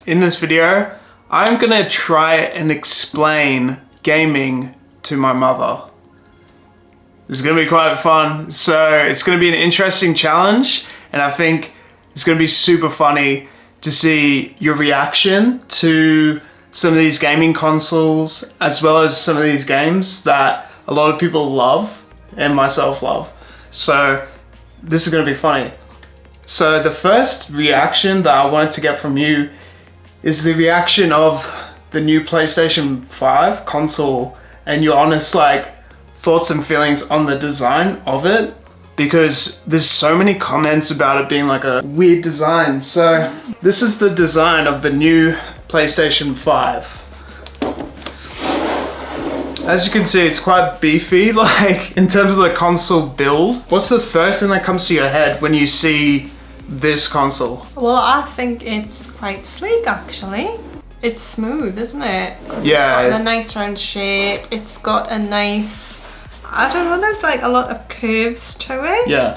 in this video, I'm gonna try and explain gaming to my mother. It's gonna be quite fun. So it's gonna be an interesting challenge, and I think it's gonna be super funny to see your reaction to some of these gaming consoles, as well as some of these games that a lot of people love and myself love. So this is gonna be funny. So the first reaction that I wanted to get from you is the reaction of the new PlayStation 5 console and your honest thoughts and feelings on the design of it, because there's so many comments about it being like a weird design. So this is the design of the new PlayStation 5. As you can see, it's quite beefy, in terms of the console build. What's the first thing that comes to your head when you see this console? Well, I think it's quite sleek actually. It's smooth, isn't it? Yeah. It's got a nice round shape. It's got a nice, I don't know, there's a lot of curves to it. Yeah.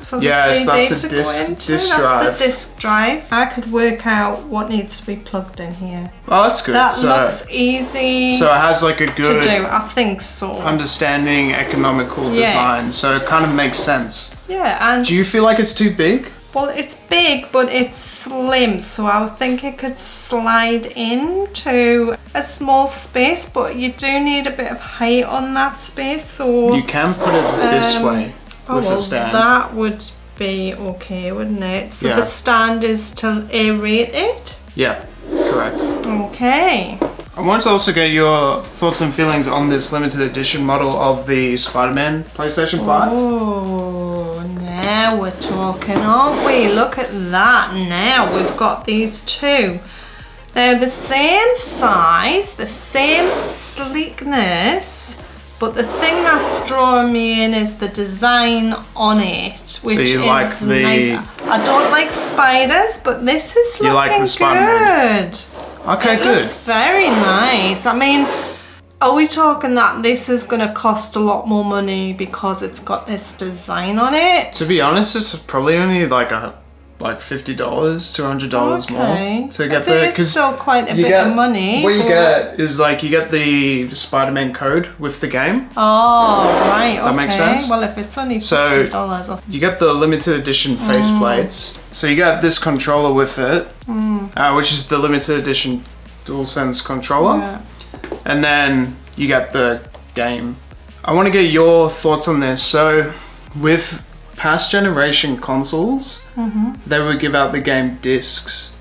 For the Yes, CD that's to a go into. disc That's drive. the disc drive. I could work out what needs to be plugged in here. Oh, that's good. That looks easy So it has a to good do. I think so. understanding economical design, so it kind of makes sense. Yeah, and Do you feel like it's too big? well, it's big, but it's slim, so I would think it could slide into a small space, but you do need a bit of height on that space, so You can put it this way with a stand. that would be okay, wouldn't it? So Yeah. the stand is to aerate it. Yeah, correct. Okay. I wanted to also get your thoughts and feelings on this limited edition model of the SpiderMan PlayStation 5. Oh, now we're talking, aren't we? Look at that. Now we've got these two. Now the same size, the same sleekness, but the thing that's drawing me in is the design on it, which So you is like the- nice. I don't like spiders, but this is You looking like the Spider-Man? good. Okay, It good. looks very nice. I mean, are we talking that this is going to cost a lot more money because it's got this design on it? To be honest, it's probably only $50, $200 more to get the. It's still quite a bit of money. What you get is you get the Spider-Man code with the game. Oh, right. Okay. That makes sense? Well, if it's only So- $50, I'll... You get the limited edition faceplates. So you get this controller with it, which is the limited edition DualSense controller. Yeah. And then you get the game. I want to get your thoughts on this. So with past generation consoles, they would give out the game discs,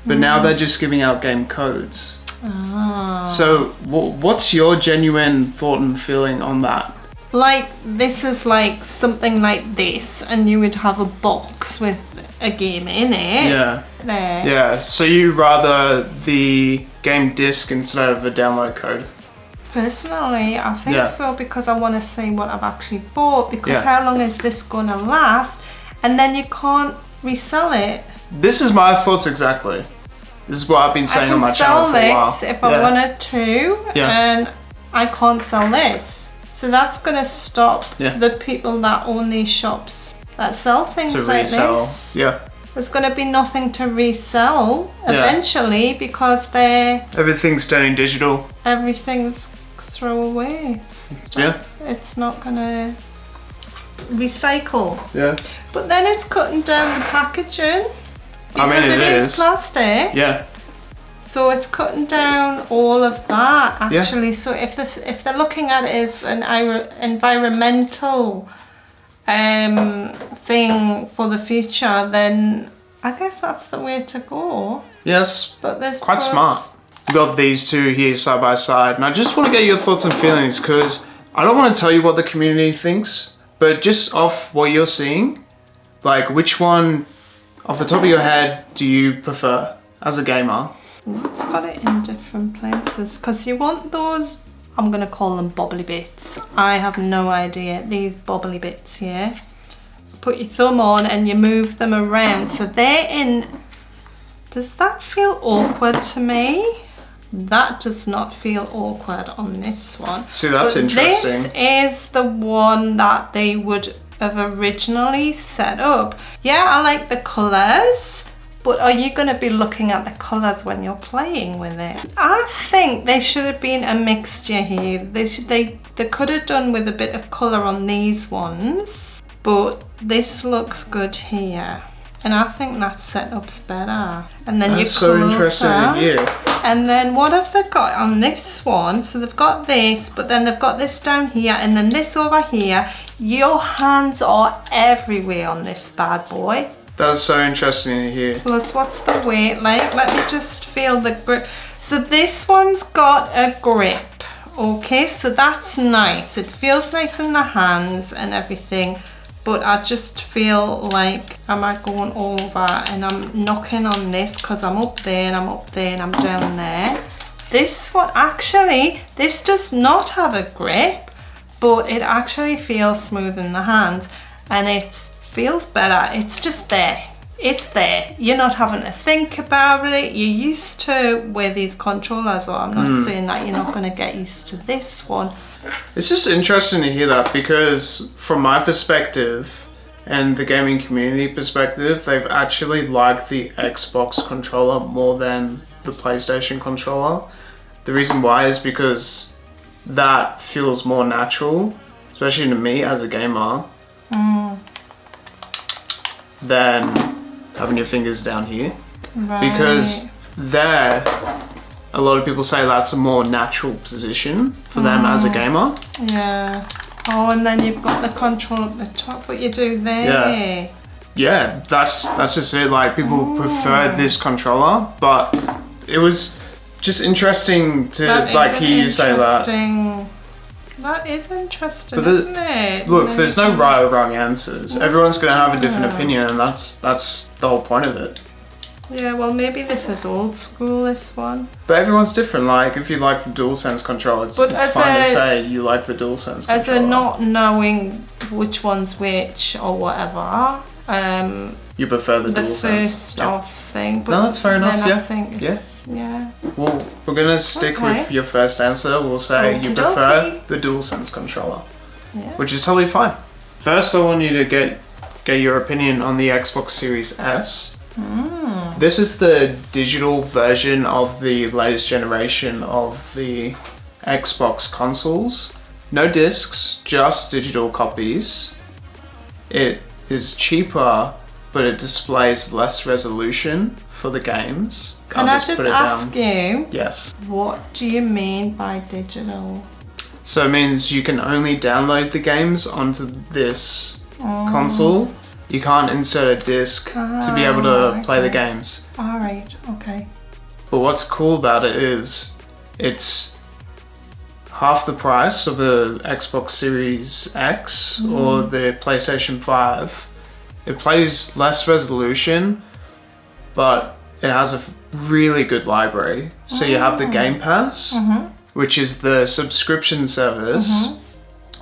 but now they're just giving out game codes. Ah. So what's your genuine thought and feeling on that? This is something like this, and you would have a box with a game in it. Yeah. There. Yeah, so you rather the game disc instead of a download code? Personally, I think Yeah. so, because I want to see what I've actually bought, because Yeah. how long is this going to last? And then you can't resell it. This is my thoughts exactly. This is what I've been saying on my I channel can for a sell while. this if I wanted to, Yeah. and I can't sell this. So that's going to stop Yeah. the people that own these shops that sell things To like resell. this. Yeah. There's going to be nothing to resell Yeah. eventually, because Everything's turning digital. everything's throwaway. Yeah. It's not going to recycle. Yeah. But then it's cutting down the packaging, I mean, because it it is is. plastic. Yeah. So it's cutting down all of that actually. So if they're looking at it as an environmental thing for the future, then I guess that's the way to go. Yes. But there's Quite smart. We've got these two here side by side, and I just want to get your thoughts and feelings, because I don't want to tell you what the community thinks, but just off what you're seeing, which one off the top of your head do you prefer as a gamer? It's got it in different places, because you want those, I'm going to call them bobbly bits. I have no idea. These bobbly bits here. Put your thumb on and you move them around. So they're in... Does that feel awkward to me? That does not feel awkward on this one. See, that's interesting. This is the one that they would have originally set up. Yeah, I like the colours, But are you going to be looking at the colours when you're playing with it? I think there should have been a mixture here. They could have done with a bit of colour on these ones, but this looks good here. And I think that setup's better. And then That's so interesting to hear. And then what have they got on this one? So they've got this, but then they've got this down here, and then this over here. Your hands are everywhere on this bad boy. That's so interesting to hear. Plus, what's the weight like? Let me just feel the grip. So this one's got a grip. Okay, so that's nice. It feels nice in the hands and everything. But I just feel like, am I going over and I'm knocking on this because I'm up there and I'm up there and I'm down there. This one, actually, this does not have a grip, but it actually feels smooth in the hands and it feels better. It's just there. It's there. You're not having to think about it. You're used to where these controllers are. I'm not saying that you're not going to get used to this one. It's just interesting to hear that because from my perspective and the gaming community perspective, they've actually liked the Xbox controller more than the PlayStation controller. The reason why is because that feels more natural, especially to me as a gamer, than having your fingers down here. Right. Because there, a lot of people say that's a more natural position for them as a gamer. Yeah. Oh, and then you've got the control at the top, what you do there. Yeah, that's just it. Like, people prefer this controller, but it was just interesting to like hear you say that. That is interesting, But isn't it? Look, there's no right or wrong answers. Everyone's gonna have a different opinion, and that's the whole point of it. Yeah, well, maybe this is old school, this one. But everyone's different. Like, if you like the DualSense controller, it's fine to say you like the DualSense controller. As a not knowing which one's which or whatever, you prefer the DualSense. first off thing. But no, that's fair enough. I think yeah. Well, we're gonna stick with your first answer. We'll say you prefer the DualSense controller, which is totally fine. First, I want you to get your opinion on the Xbox Series S. This is the digital version of the latest generation of the Xbox consoles. No discs, just digital copies. It is cheaper, but it displays less resolution for the games. Can I just ask you? Yes. What do you mean by digital? So it means you can only download the games onto this console. You can't insert a disc to be able to play the games. Alright, okay. But what's cool about it is it's half the price of the Xbox Series X or the PlayStation 5. It plays less resolution, but it has a really good library. So you have the Game Pass, which is the subscription service.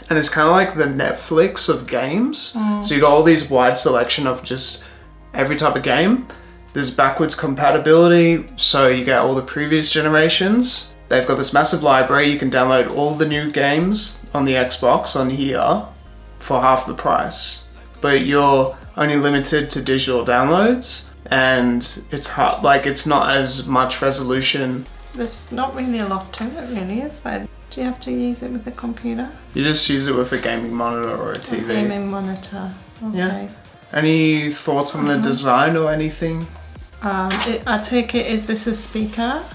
And it's kind of like the Netflix of games. So you got all these wide selection of just every type of game. There's backwards compatibility, so you get all the previous generations. They've got this massive library. You can download all the new games on the Xbox on here for half the price. But you're only limited to digital downloads, and it's hard, like it's not as much resolution. There's not really a lot to it, really, is there? Do you have to use it with the computer? You just use it with a gaming monitor or a TV. A gaming monitor. Okay. Yeah. Any thoughts on the design or anything? I take it, is this a speaker?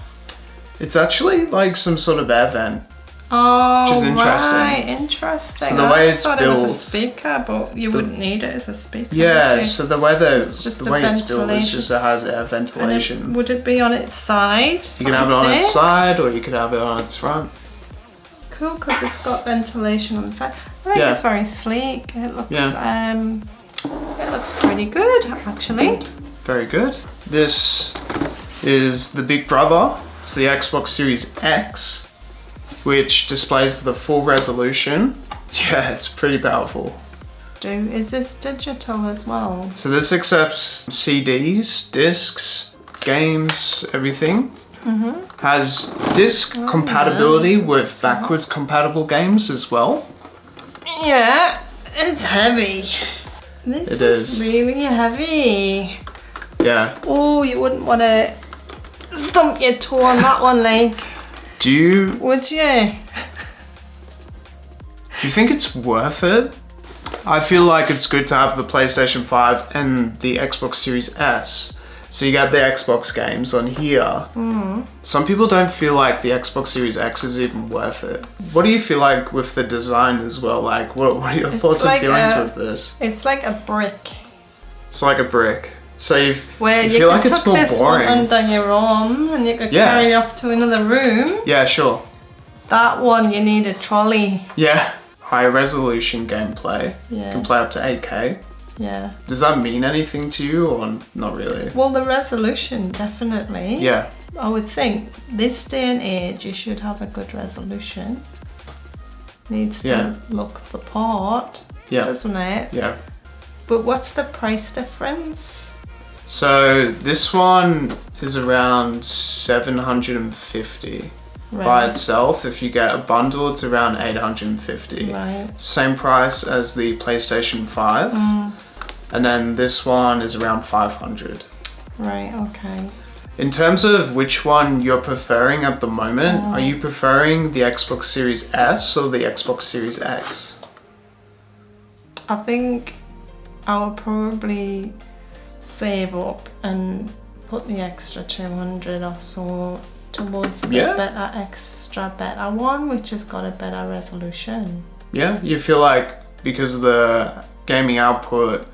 It's actually like some sort of air vent. Oh, which is interesting. Right, interesting. So the way it's built, it was a speaker, but you wouldn't need it as a speaker. Yeah, so the way it's built is just it has air ventilation. Would it be on its side? You can have it on its side, or you could have it on its front. Cool, because it's got ventilation on the side. I think it's very sleek. It looks it looks pretty good, actually. Very good. This is the big brother. It's the Xbox Series X, which displays the full resolution. Yeah, it's pretty powerful. Is this digital as well? So this accepts CDs, discs, games, everything. Has disc compatibility with backwards compatible games as well. Yeah, it's heavy. This is really heavy. Yeah. Oh, you wouldn't want to stump your toe on that one, like. Do you Would you? think it's worth it? I feel like it's good to have the PlayStation 5 and the Xbox Series S. So you get the Xbox games on here. Some people don't feel like the Xbox Series X is even worth it. What do you feel like with the design as well? Like, what are your thoughts and feelings with this? It's like a brick. It's like a brick. So you Where feel like it's more this boring. one under your arm and you could carry it off to another room. Yeah, sure. That one you need a trolley. Yeah. High resolution gameplay. Yeah. You can play up to 8K. Yeah. Does that mean anything to you or not really? Well, the resolution, definitely. Yeah. I would think this day and age you should have a good resolution. Needs to look the part, doesn't it? Yeah. But what's the price difference? So this one is around 750 by itself. If you get a bundle, it's around 850. Right. Same price as the PlayStation 5. And then this one is around 500. Right, okay. In terms of which one you're preferring at the moment, are you preferring the Xbox Series S or the Xbox Series X? I think I would probably save up and put the extra 200 or so towards the better one, which has got a better resolution. Yeah, you feel like because of the gaming output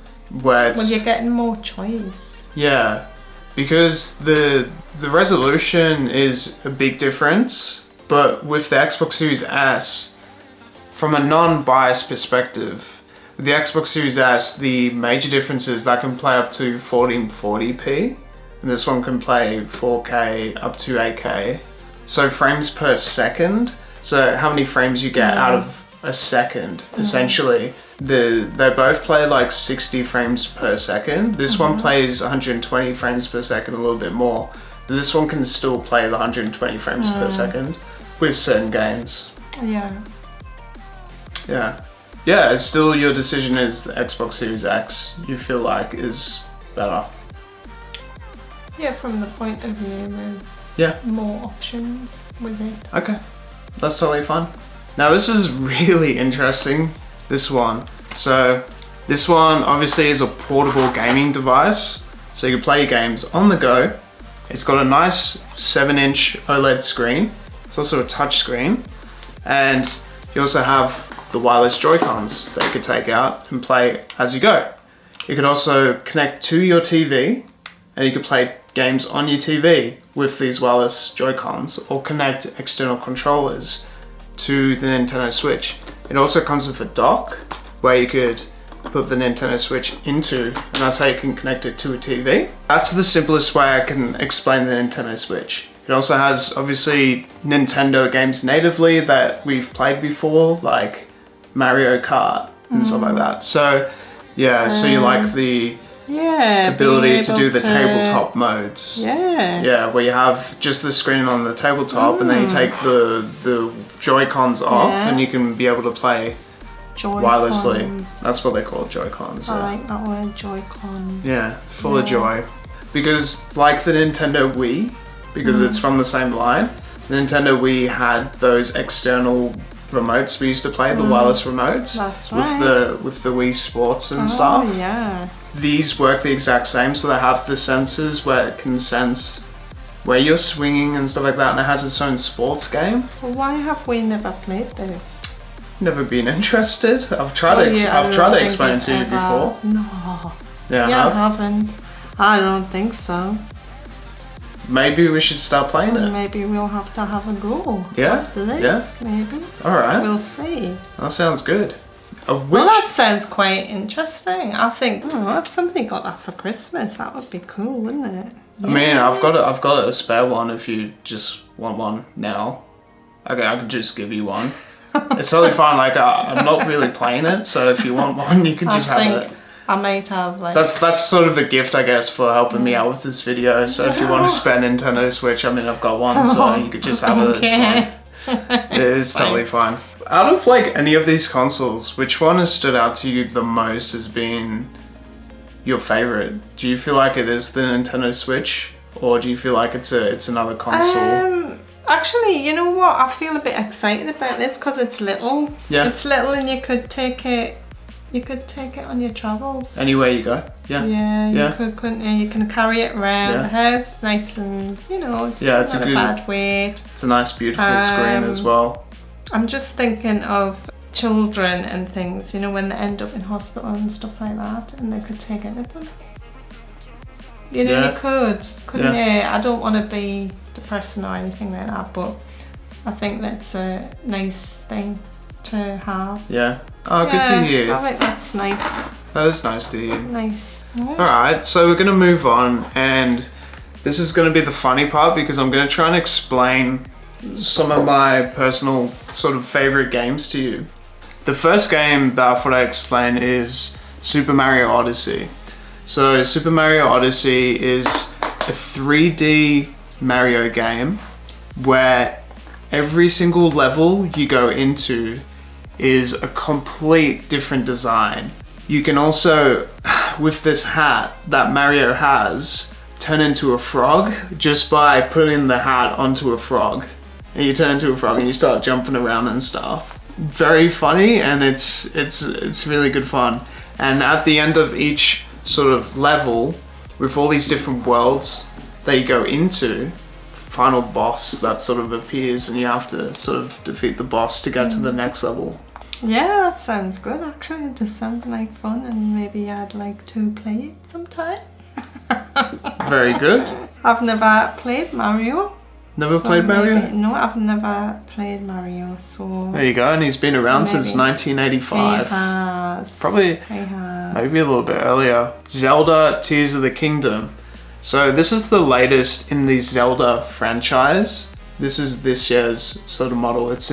where it's... Well, you're getting more choice. Yeah, because the resolution is a big difference, but with the Xbox Series S, from a non-biased perspective, with the Xbox Series S, the major difference is that can play up to 1440p, and this one can play 4K up to 8K. So frames per second, so how many frames you get out of a second, essentially. They both play like 60 frames per second. This one plays 120 frames per second, a little bit more. This one can still play the 120 frames per second with certain games. Yeah. Yeah. Yeah, it's still your decision is the Xbox Series X you feel like is better. Yeah, from the point of view of more options with it. Okay, that's totally fine. Now this is really interesting, this one. So this one obviously is a portable gaming device, so you can play your games on the go. It's got a nice 7-inch OLED screen. It's also a touch screen, and you also have the wireless Joy-Cons that you could take out and play as you go. You could also connect to your TV, and you could play games on your TV with these wireless Joy-Cons, or connect external controllers to the Nintendo Switch. It also comes with a dock where you could put the Nintendo Switch into, and that's how you can connect it to a TV. That's the simplest way I can explain the Nintendo Switch. It also has obviously Nintendo games natively that we've played before, like Mario Kart and stuff like that. So yeah, so you like the ability to do the tabletop modes. Yeah, where you have just the screen on the tabletop and then you take the Joy-Cons off and you can be able to play wirelessly. That's what they call Joy-Cons. I like that word, Joy-Con. Yeah, it's full of joy. Because like the Nintendo Wii, because it's from the same line, the Nintendo Wii had those external remotes we used to play, the wireless remotes. That's right. With the Wii Sports and stuff. Oh yeah. These work the exact same, so they have the sensors where it can sense where you're swinging and stuff like that, and it has its own sports game. Well, why have we never played this? Never been interested. I've tried to explain it to you before. No. Yeah, I haven't. I don't think so. Maybe we should start playing it. Maybe we'll have to have a go. Yeah. After this, maybe. All right. We'll see. That sounds good. Well, that sounds quite interesting. I think, if somebody got that for Christmas, that would be cool, wouldn't it? I mean, I've got a spare one if you just want one now. Okay, I could just give you one. It's totally fine. Like, I'm not really playing it, so if you want one, you can just have it. I might have like... That's sort of a gift, I guess, for helping me out with this video. So if you want to spend Nintendo Switch, I mean, I've got one, so you could just have it. It's fine. It is totally fine. Out of like any of these consoles, which one has stood out to you the most as being your favorite? Do you feel like it is the Nintendo Switch, or do you feel like it's another console? Actually, you know what? I feel a bit excited about this because it's little. Yeah. It's little, and you could take it. You could take it on your travels. Anywhere you go. Yeah. Yeah, you could, couldn't you? You can carry it around the house, nice and, you know, it's not a bad weight. It's a nice, beautiful screen as well. I'm just thinking of children and things, you know, when they end up in hospital and stuff like that, and they could take it with them. You know, you couldn't you? I don't want to be depressing or anything like that, but I think that's a nice thing to have. Yeah. Oh, good to hear. I think that's nice. That is nice to hear. Nice. Alright, so we're going to move on, and this is going to be the funny part because I'm going to try and explain some of my personal sort of favorite games to you. The first game that I thought I'd explain is Super Mario Odyssey. So Super Mario Odyssey is a 3D Mario game where every single level you go into is a complete different design. You can also, with this hat that Mario has, turn into a frog just by putting the hat onto a frog. And you turn into a frog and you start jumping around and stuff. Very funny, and it's really good fun. And at the end of each sort of level, with all these different worlds that you go into, final boss that sort of appears, and you have to sort of defeat the boss to get to the next level. Yeah, that sounds good actually. It just sounds like fun, and maybe I'd like to play it sometime. Very good. I've never played Mario. Never played Mario? No, I've never played Mario, so... There you go, and he's been around since 1985. He has. Probably, he has. Maybe a little bit earlier. Zelda Tears of the Kingdom. So this is the latest in the Zelda franchise. This is this year's sort of model. It's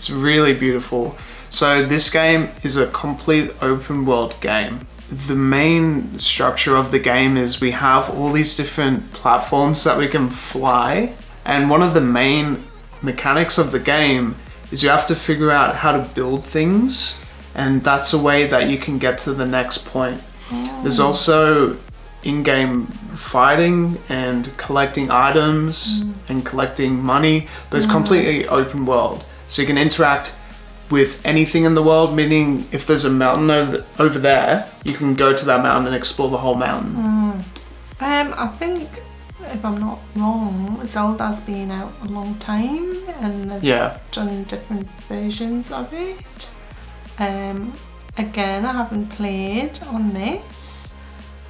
really beautiful. So this game is a complete open world game. The main structure of the game is we have all these different platforms that we can fly. And one of the main mechanics of the game is you have to figure out how to build things. And that's a way that you can get to the next point. Oh. There's also in-game fighting and collecting items and collecting money, but it's completely open world. So you can interact with anything in the world, meaning if there's a mountain over there, you can go to that mountain and explore the whole mountain. I think, if I'm not wrong, Zelda's been out a long time and they've done different versions of it. Again, I haven't played on this,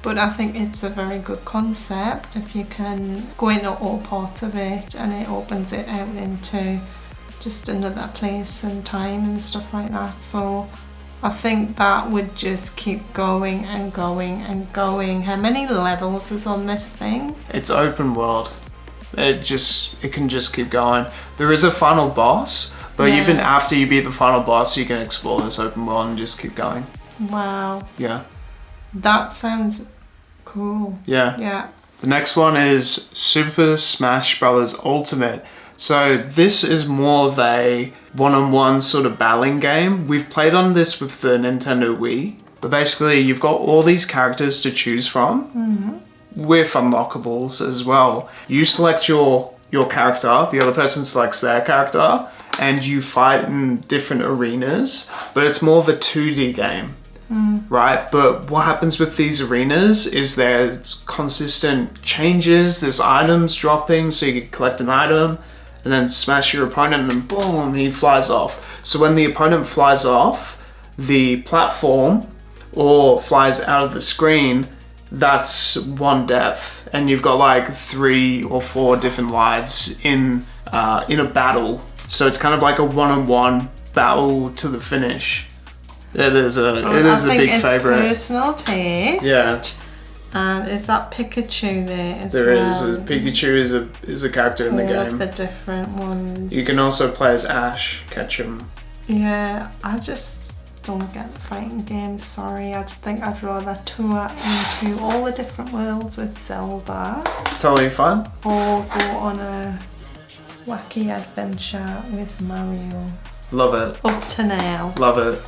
but I think it's a very good concept if you can go into all parts of it, and it opens it out into just another place and time and stuff like that. So I think that would just keep going and going and going. How many levels is on this thing? It's open world. It can just keep going. There is a final boss, but even after you beat the final boss, you can explore this open world and just keep going. Wow. Yeah. That sounds cool. Yeah. Yeah. The next one is Super Smash Bros. Ultimate. So this is more of a one-on-one sort of battling game. We've played on this with the Nintendo Wii, but basically you've got all these characters to choose from with unlockables as well. You select your character, the other person selects their character, and you fight in different arenas, but it's more of a 2D game. Right, but what happens with these arenas is there's consistent changes, there's items dropping, so you can collect an item and then smash your opponent and then boom, he flies off. So when the opponent flies off the platform or flies out of the screen, that's one death, and you've got like 3 or 4 different lives in a battle. So it's kind of like a one-on-one battle to the finish. It is a big favorite. Personal taste. Yeah. And is that Pikachu there as there well? is. Pikachu is a character in the game. All of the different ones. You can also play as Ash, Ketchum. Yeah, I just don't get the fighting games, sorry. I think I'd rather tour into all the different worlds with Zelda. Totally fun. Or go on a wacky adventure with Mario. Love it. Up to now. Love it.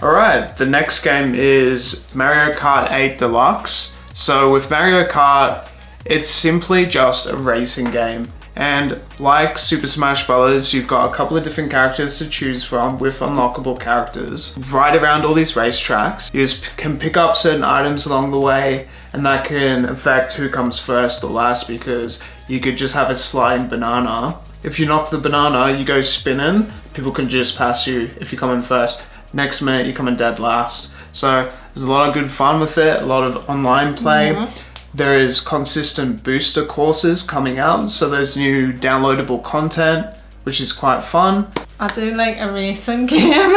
Alright, the next game is Mario Kart 8 Deluxe. So with Mario Kart, it's simply just a racing game. And like Super Smash Bros, you've got a couple of different characters to choose from with unlockable characters. Right around all these racetracks, you just can pick up certain items along the way, and that can affect who comes first or last, because you could just have a sliding banana. If you knock the banana, you go spinning, people can just pass you if you come in first. Next minute, you come in dead last. So there's a lot of good fun with it, a lot of online play. There is consistent booster courses coming out, so there's new downloadable content, which is quite fun. I do like a racing game.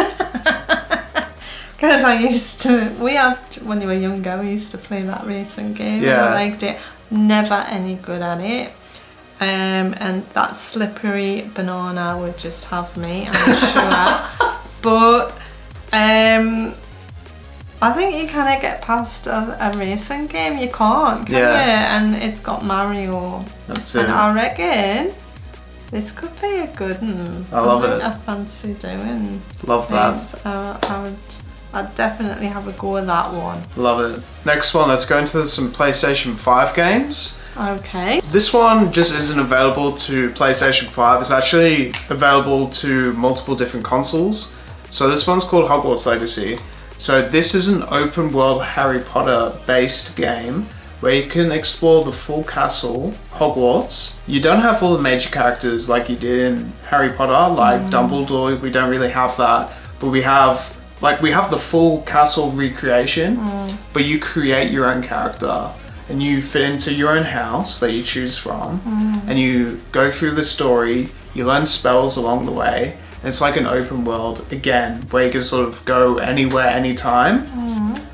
Because when you were younger, we used to play that racing game. Yeah. And I liked it. Never any good at it. And that slippery banana would just have me, I'm sure. But I think you kind of get past a racing game. You can't, can you? And it's got Mario. That's it. And I reckon this could be a good one. I love it. I fancy doing. Love that. I'd definitely have a go at that one. Love it. Next one, let's go into some PlayStation 5 games. Okay. This one just isn't available to PlayStation 5. It's actually available to multiple different consoles. So this one's called Hogwarts Legacy. So this is an open world Harry Potter based game where you can explore the full castle, Hogwarts. You don't have all the major characters like you did in Harry Potter, like Dumbledore. We don't really have that, but we have the full castle recreation, but you create your own character and you fit into your own house that you choose from, and you go through the story, you learn spells along the way. It's like an open world again, where you can sort of go anywhere, anytime,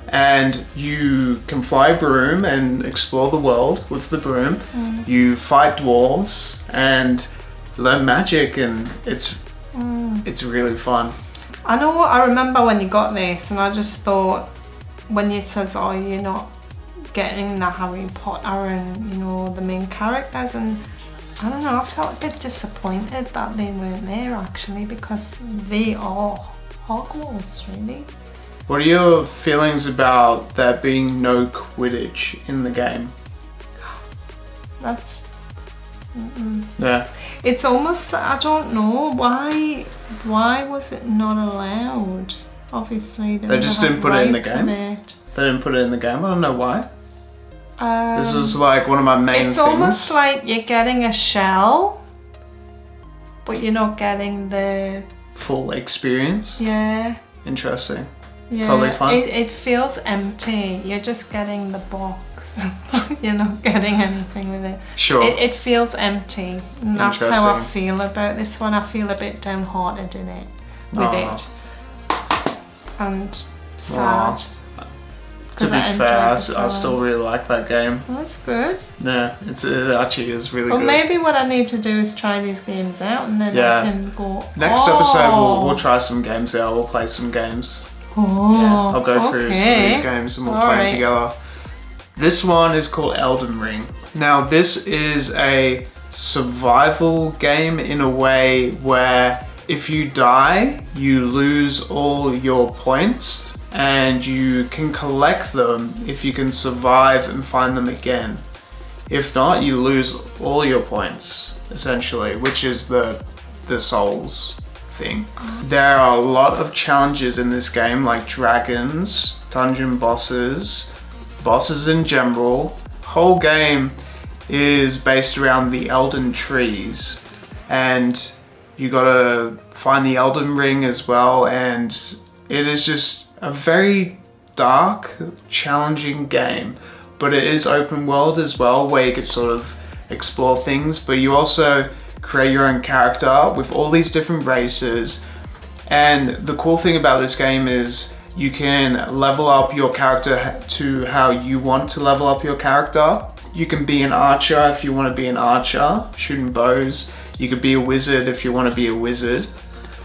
and you can fly a broom and explore the world with the broom. You fight dwarves and learn magic, and it's really fun. I remember when you got this, and I just thought, when you says, "Oh, you're not getting the Harry Potter and the main characters," and I don't know, I felt a bit disappointed that they weren't there actually, because they are Hogwarts, really. What are your feelings about there being no Quidditch in the game? That's... Yeah. It's almost like, I don't know, why was it not allowed? Obviously they just didn't put it in the game? They didn't put it in the game, I don't know why. This was like one of my main things. It's almost like you're getting a shell, but you're not getting the full experience. Yeah. Interesting. Yeah. Totally fun. It feels empty. You're just getting the box. You're not getting anything with it. Sure. It feels empty. And that's how I feel about this one. I feel a bit downhearted in it with it. And sad. To be fair, I still really like that game. Well, that's good. Yeah, it actually is really good. Well, maybe what I need to do is try these games out, and then I can go. Next episode, we'll try some games out. We'll play some games. I'll go through some of these games and we'll play them together. This one is called Elden Ring. Now, this is a survival game in a way where if you die, you lose all your points. And you can collect them if you can survive and find them again. If not, you lose all your points, essentially, which is the souls thing. There are a lot of challenges in this game, like dragons, dungeon bosses in general. Whole game is based around the Elden trees, and you gotta find the Elden Ring as well, and it is just a very dark, challenging game, but it is open world as well, where you could sort of explore things, but you also create your own character with all these different races. And the cool thing about this game is you can level up your character to how you want to level up your character. You can be an archer if you want to be an archer, shooting bows. You could be a wizard if you want to be a wizard,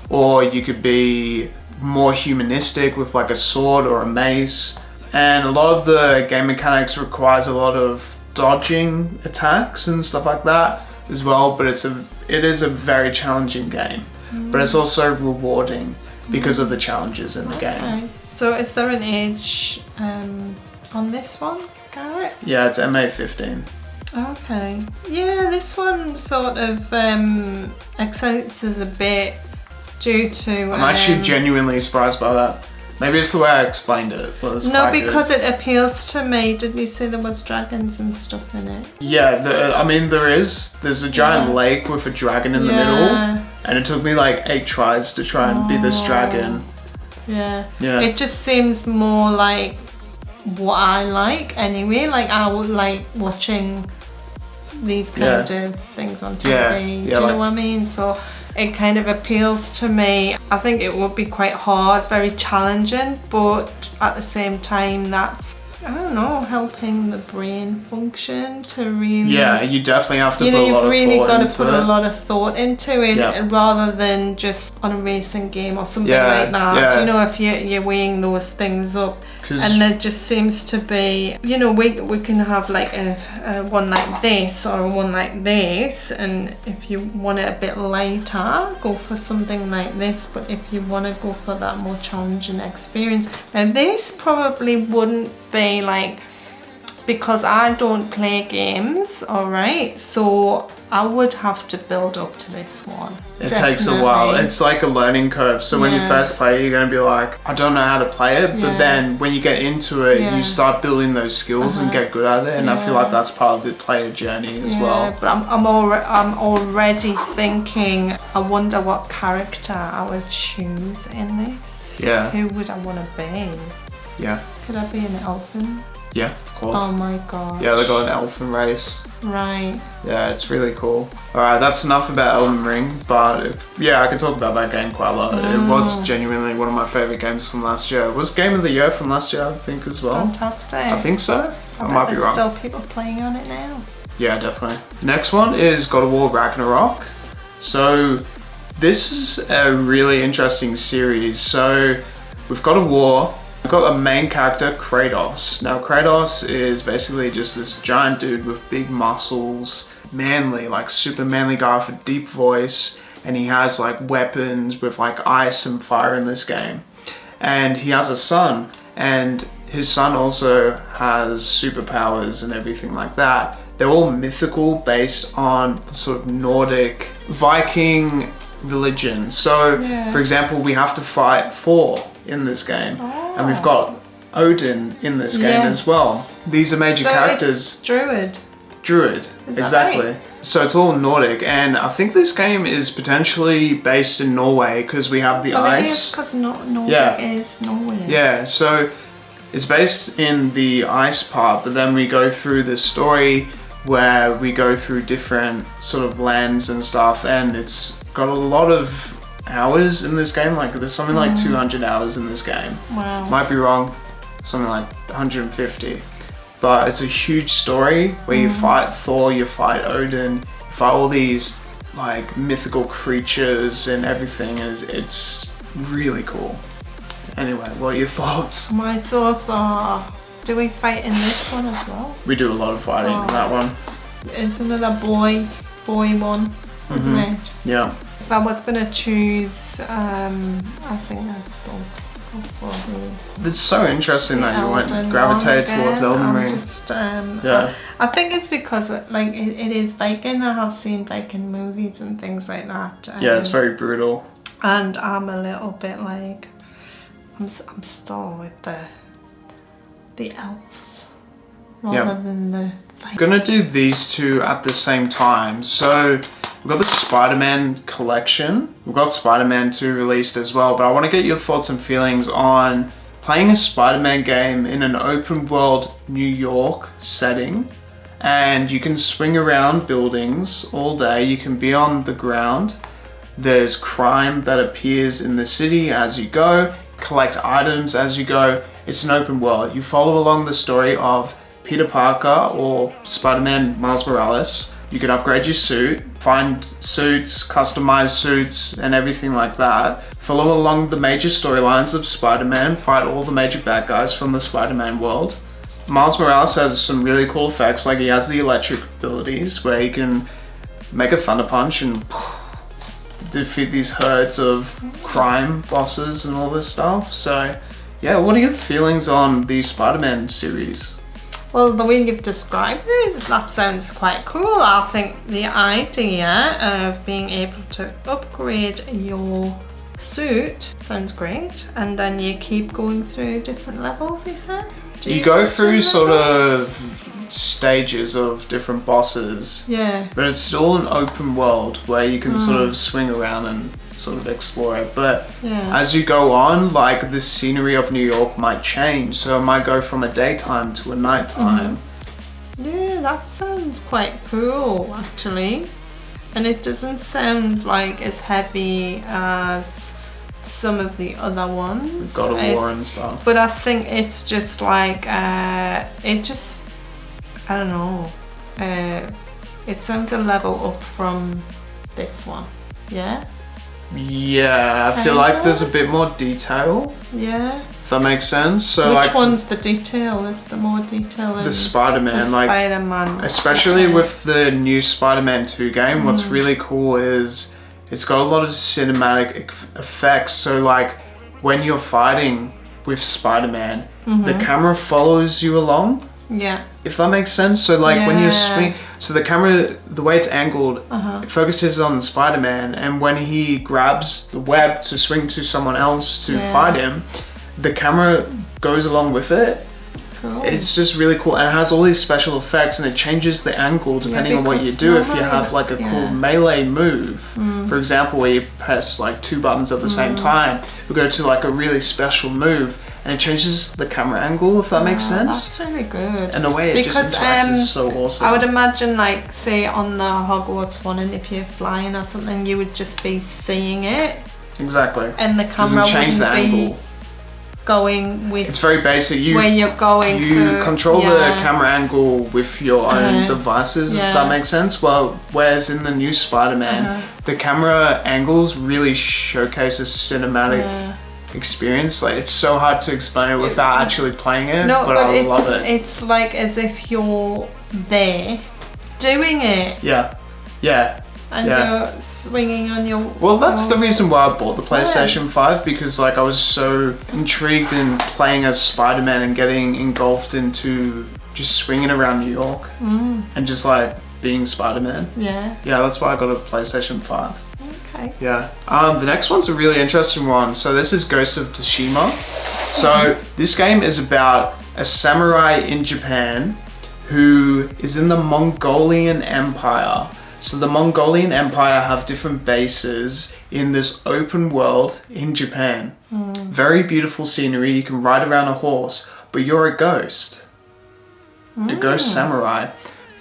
or you could be more humanistic with like a sword or a mace. And a lot of the game mechanics requires a lot of dodging attacks and stuff like that as well, but it is a very challenging game, but it's also rewarding. because of the challenges in the game. Okay. So is there an age on this one, Garrett? Yeah, it's MA 15. Okay. Yeah, this one sort of excites us a bit due to... I'm actually genuinely surprised by that. Maybe it's the way I explained it. No, because it appeals to me. Did we say there was dragons and stuff in it? Yeah, I mean there's a giant lake with a dragon in the middle, and it took me like 8 tries to try and be this dragon. Yeah. It just seems more like what I like anyway. Like I would like watching these kind of things on TV. Do you know what I mean? So it kind of appeals to me. I think it would be quite hard, very challenging, but at the same time that's, I don't know, helping the brain function to really... Yeah, you definitely have to put a lot of thought into it. You've really got to put a lot of thought into it rather than just on a racing game or something like that. Yeah. You know, if you're weighing those things up. And there just seems to be, you know, we can have like a one like this or one like this, and if you want it a bit lighter, go for something like this, but if you want to go for that more challenging experience, now this probably wouldn't be like, because I don't play games, alright, so I would have to build up to this one. It takes a while. It's like a learning curve. So when you first play, you're going to be like, I don't know how to play it. But then when you get into it, you start building those skills and get good at it. And I feel like that's part of the player journey as well. But I'm already thinking, I wonder what character I would choose in this. Yeah. Who would I want to be? Yeah. Could I be an elfin? Yeah, of course. Oh my god. Yeah, they got an elfin race. Right. Yeah, it's really cool. Alright, that's enough about Elden Ring, but yeah, I can talk about that game quite a lot. It was genuinely one of my favourite games from last year. It was Game of the Year from last year, I think, as well. Fantastic. I think so. I might be wrong. There's still people playing on it now. Yeah, definitely. Next one is God of War Ragnarok. So this is a really interesting series. So we've got a war. We've got a main character, Kratos. Now Kratos is basically just this giant dude with big muscles, manly, like super manly guy with a deep voice, and he has like weapons with like ice and fire in this game. And he has a son, and his son also has superpowers and everything like that. They're all mythical, based on the sort of Nordic Viking religion. So for example, we have to fight Thor in this game. And we've got Odin in this game as well. These are major characters. It's Druid. Druid, exactly. Right? So it's all Nordic, and I think this game is potentially based in Norway because we have the ice. It is, because Norway is Norway. Yeah, so it's based in the ice part, but then we go through this story where we go through different sort of lands and stuff, and it's got a lot of hours in this game. Like there's something like 200 hours in this game. Wow. Might be wrong, something like 150. But it's a huge story where you fight Thor, you fight Odin, you fight all these like mythical creatures and everything. It's really cool. Anyway, what are your thoughts? My thoughts are, do we fight in this one as well? We do a lot of fighting in that one. It's another boy one, isn't it? Yeah. If I was going to choose, I think I'd still go for It's so interesting that you went gravitate towards Elden Ring. I think it's because like it is Viking. I have seen Viking movies and things like that. Yeah, it's very brutal. And I'm a little bit like, I'm still with the elves rather than the Vikings. I'm gonna do these two at the same time. So we've got the Spider-Man collection. We've got Spider-Man 2 released as well, but I want to get your thoughts and feelings on playing a Spider-Man game in an open world New York setting. And you can swing around buildings all day. You can be on the ground. There's crime that appears in the city as you go. Collect items as you go. It's an open world. You follow along the story of Peter Parker or Spider-Man Miles Morales. You can upgrade your suit, find suits, customize suits, and everything like that. Follow along the major storylines of Spider-Man, fight all the major bad guys from the Spider-Man world. Miles Morales has some really cool effects, like he has the electric abilities where he can make a thunder punch and defeat these herds of crime bosses and all this stuff. So yeah, what are your feelings on the Spider-Man series? Well, the way you've described it, that sounds quite cool. I think the idea of being able to upgrade your suit sounds great, and then you keep going through different levels, you said? You go through sort of stages of different bosses, Yeah. but it's still an open world where you can sort of swing around and sort of explore it. But Yeah. as you go on, like the scenery of New York might change, so it might go from a daytime to a nighttime. Yeah, that sounds quite cool, actually. And it doesn't sound like as heavy as some of the other ones. God of War and stuff. But I think it's just like, I don't know. It sounds a level up from this one. Yeah? Yeah, I feel like there's a bit more detail, Yeah. if that makes sense. So Which like one's the detail? Is the more detail in the Spider-Man, the like Spider-Man? especially Okay. with the new Spider-Man 2 game, what's really cool is it's got a lot of cinematic effects. So like when you're fighting with Spider-Man, the camera follows you along, Yeah. if that makes sense. So like when you're Yeah. swinging, so the camera, the way it's angled, it focuses on Spider-Man, and when he grabs the web to swing to someone else to Yeah. fight him, the camera goes along with it. Cool. It's just really cool, and it has all these special effects, and it changes the angle depending on what you because do. If you normally- have like a cool yeah. melee move, for example, where you press like 2 buttons at the same time, you go to like a really special move, and it changes the camera angle, if that makes sense. That's really good. And the way it just interacts is so awesome. I would imagine, like, say on the Hogwarts one, and if you're flying or something, you would just be seeing it, Exactly. and the camera Doesn't change the wouldn't be angle. going with It's very basic. where you're going. You so, control yeah. the camera angle with your own Uh-huh. devices, Yeah. if that makes sense. Well, whereas in the new Spider-Man, the camera angles really showcase a cinematic Yeah. experience. Like, it's so hard to explain it without actually playing it, No, but but I love it. it's like as if you're there doing it, Yeah, yeah. and Yeah. you're swinging on your. Well, that's the your- reason why I bought the PlayStation 5, because like I was so intrigued in playing as Spider-Man and getting engulfed into just swinging around New York and just like being Spider-Man. Yeah. Yeah, that's why I got a PlayStation 5. Okay. Yeah. The next one's a really interesting one. So this is Ghost of Tsushima. So this game is about a samurai in Japan who is in the Mongolian Empire. So the Mongolian Empire have different bases in this open world in Japan. Very beautiful scenery. You can ride around a horse, but you're a ghost. A ghost samurai,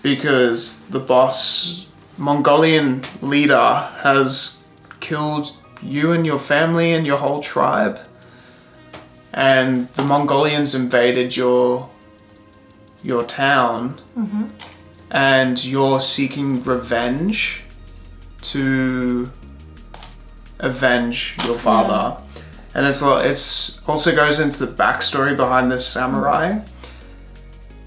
because the boss Mongolian leader has killed you and your family and your whole tribe, and the Mongolians invaded your town, and you're seeking revenge to avenge your father. And it's also goes into the backstory behind this samurai.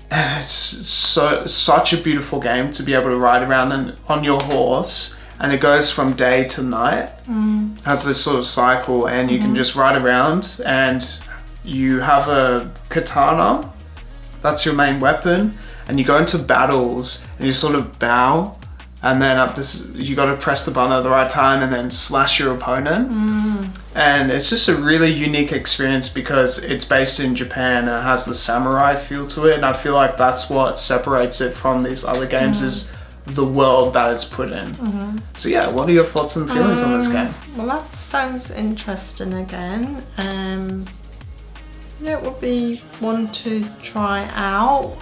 And it's such a beautiful game to be able to ride around on your horse, and it goes from day to night. Has this sort of cycle, and you can just ride around, and you have a katana. That's your main weapon, and you go into battles and you sort of bow, and then you got to press the button at the right time and then slash your opponent. And it's just a really unique experience because it's based in Japan and it has the samurai feel to it, and I feel like that's what separates it from these other games is the world that it's put in. So yeah, what are your thoughts and feelings on this game? Well, that sounds interesting again. Yeah, it would be one to try out.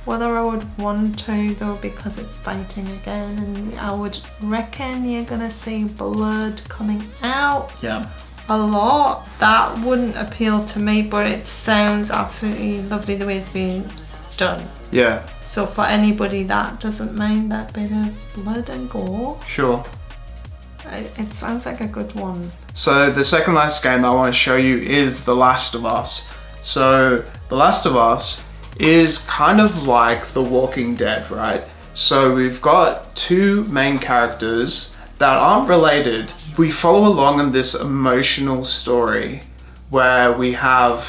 Whether I would want to though, because it's fighting again, and I would reckon you're gonna see blood coming out Yeah. a lot. That wouldn't appeal to me, but it sounds absolutely lovely the way it's being done. Yeah, So for anybody that doesn't mind that bit of blood and gore, sure. it sounds like a good one. So the second last game I want to show you is The Last of Us. So The Last of Us is kind of like The Walking Dead, right? So we've got two main characters that aren't related. We follow along in this emotional story where we have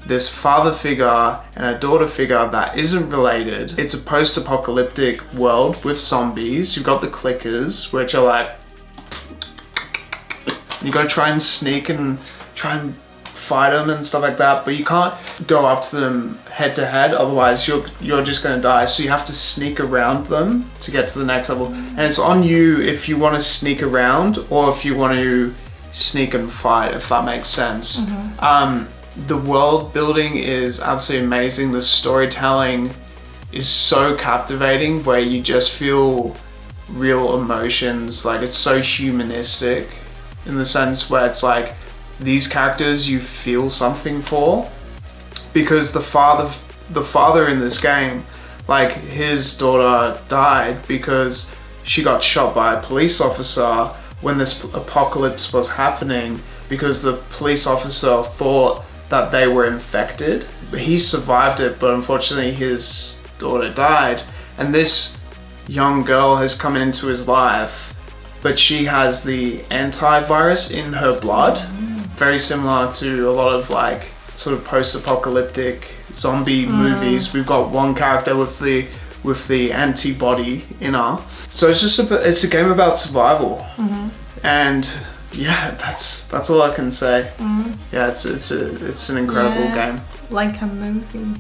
this father figure and a daughter figure that isn't related. It's a post-apocalyptic world with zombies. You've got the clickers, which are like, you gotta try and sneak and try and fight them and stuff like that, but you can't go up to them head to head, otherwise you're just gonna die. So you have to sneak around them to get to the next level, and it's on you if you want to sneak around or if you want to sneak and fight, if that makes sense. The world building is absolutely amazing. The storytelling is so captivating where you just feel real emotions. Like, it's so humanistic in the sense where it's like these characters you feel something for, because the father in this game, like, his daughter died because she got shot by a police officer when this apocalypse was happening, because the police officer thought that they were infected. He survived it, but unfortunately his daughter died, and this young girl has come into his life, but she has the antivirus in her blood, very similar to a lot of like sort of post-apocalyptic zombie movies. We've got one character with the antibody in her, so it's just it's a game about survival. And yeah, that's all I can say. Yeah, it's an incredible game. Like a movie.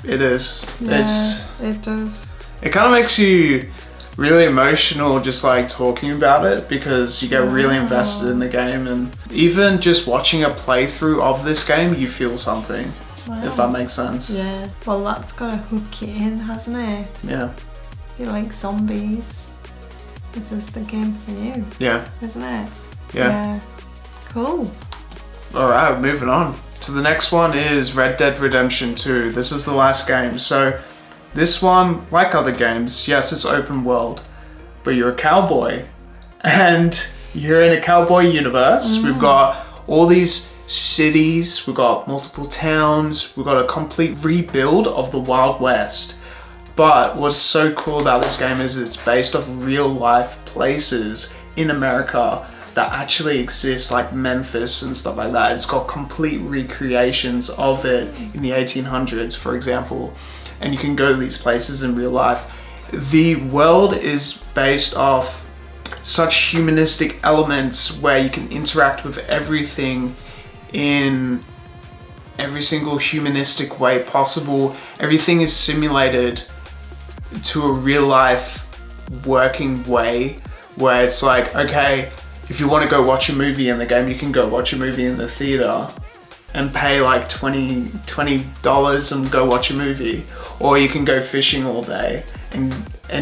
It is. Yeah, it does. It kind of makes you really emotional just like talking about it, because you get really invested in the game, and even just watching a playthrough of this game you feel something, if that makes sense. Yeah, well, that's gotta hook you in, hasn't it? Yeah. You like zombies, this is the game for you. Yeah. Isn't it? Yeah. Cool. Alright, moving on. So the next one is Red Dead Redemption 2. This is the last game. So this one, like other games, yes, it's open world, but you're a cowboy and you're in a cowboy universe. We've got all these cities, we've got multiple towns, we've got a complete rebuild of the Wild West. But what's so cool about this game is it's based off real life places in America that actually exist, like Memphis and stuff like that. It's got complete recreations of it in the 1800s, for example. And you can go to these places in real life. The world is based off such humanistic elements where you can interact with everything in every single humanistic way possible. Everything is simulated to a real life working way where it's like, okay, if you want to go watch a movie in the game, you can go watch a movie in the theater and pay like $20 and go watch a movie. Or you can go fishing all day and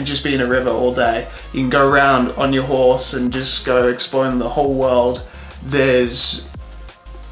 just be in a river all day. You can go around on your horse and just go exploring the whole world. There's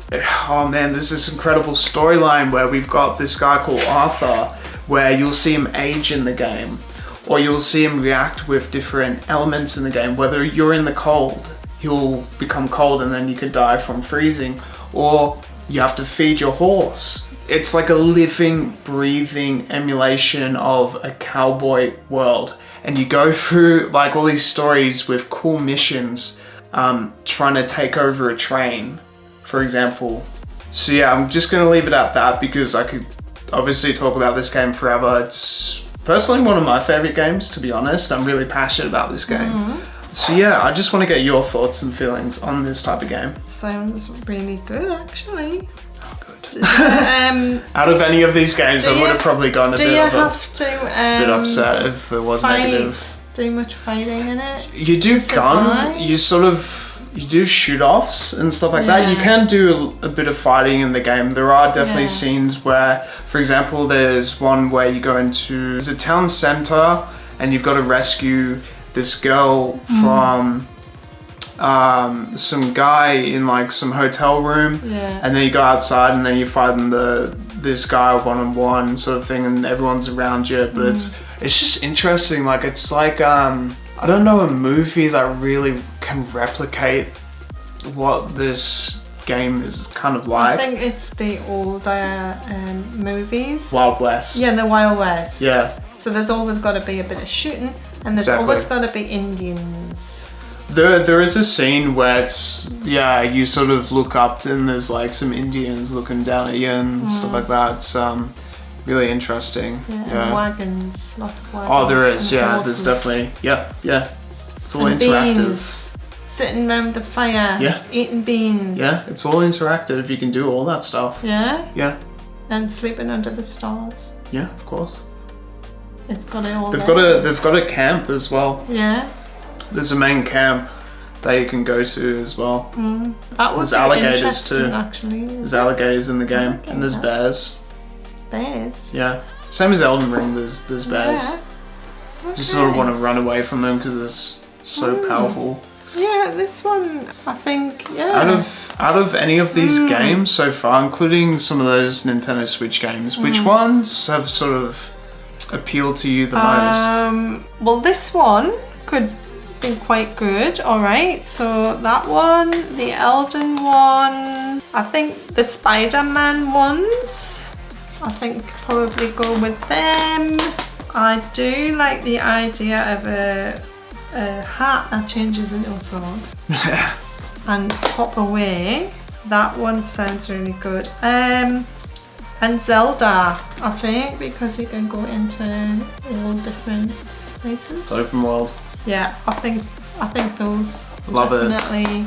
this incredible storyline where we've got this guy called Arthur, where you'll see him age in the game, or you'll see him react with different elements in the game. Whether you're in the cold, he'll become cold and then you could die from freezing, or you have to feed your horse. It's like a living, breathing emulation of a cowboy world. And you go through like all these stories with cool missions, trying to take over a train, for example. So yeah, I'm just gonna leave it at that because I could obviously talk about this game forever. It's personally one of my favorite games, to be honest. I'm really passionate about this game. So yeah, I just want to get your thoughts and feelings on this type of game. Sounds really good, actually. Oh, good. Out of any of these games, I would have probably gone a bit upset if it was negative. Do much fighting in it? You do gun, you do shoot-offs and stuff like that. You can do a bit of fighting in the game. There are definitely scenes where, for example, there's one where you go into a town center and you've got to rescue this girl from some guy in like some hotel room, and then you go outside and then you're fighting this guy one-on-one sort of thing, and everyone's around you. But it's just interesting. Like, it's like I don't know a movie that really can replicate what this game is kind of like. I think it's the older movies. Wild West. Yeah, the Wild West. Yeah. So there's always got to be a bit of shooting, and there's always got to be Indians. There is a scene where it's, yeah, you sort of look up and there's like some Indians looking down at you and stuff like that. It's really interesting. Yeah, and wagons, lots of wagons. Oh, there is, yeah, horses. there's definitely, yeah. It's all and interactive. Beans, sitting around the fire, Yeah. eating beans. Yeah, it's all interactive. You can do all that stuff. Yeah, Yeah, and sleeping under the stars. yeah, of course. It's got it all. They've got a camp as well. Yeah. There's a main camp that you can go to as well. That was There's alligators interesting, too. actually. There's alligators in the game, and there's bears. Bears. Yeah, same as Elden Ring. There's bears. Yeah. Just sort of want to run away from them because it's so powerful. Yeah, this one, I think, yeah. Out of any of these games so far, including some of those Nintendo Switch games, which ones have sort of appealed to you the most? Well, this one could be quite good, alright. So that one, the Elden one, I think the Spider-Man ones, I think probably go with them. I do like the idea of a hat that changes into a frog and hop away. That one sounds really good. And Zelda, I think, because you can go into all different places. It's open world. Yeah, I think those Love it. definitely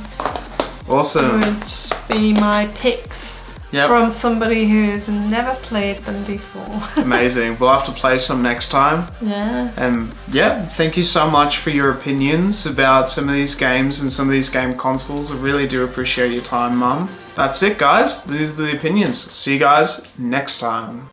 Awesome. would be my picks from somebody who's never played them before. Amazing. We'll have to play some next time. Yeah. And yeah, thank you so much for your opinions about some of these games and some of these game consoles. I really do appreciate your time, Mum. That's it, guys. These are the opinions. See you guys next time.